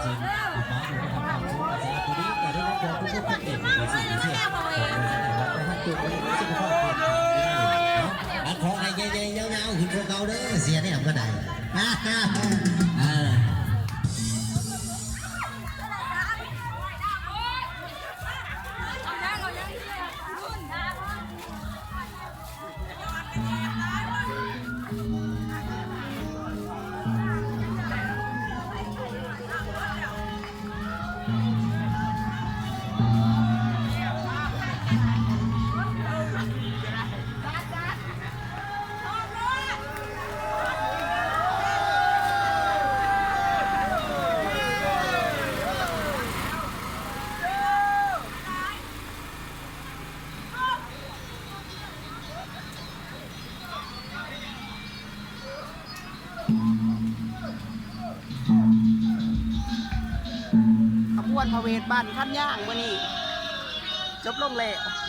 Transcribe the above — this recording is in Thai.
ริงๆมาดูทำงานช่วยอาศัยตัวนี้แต่ได้รับความรู้เก่งในสิ่งที่เชื่อของเราไปให้ตัวนี้สุขภาพดีเอาของไอ้เย่ๆยาวๆขึ้นพวกเราเด้อเสียได้ก็ได้ขบวนพระเวทบ้านท่านย่างวันนี้จบลงแล้ว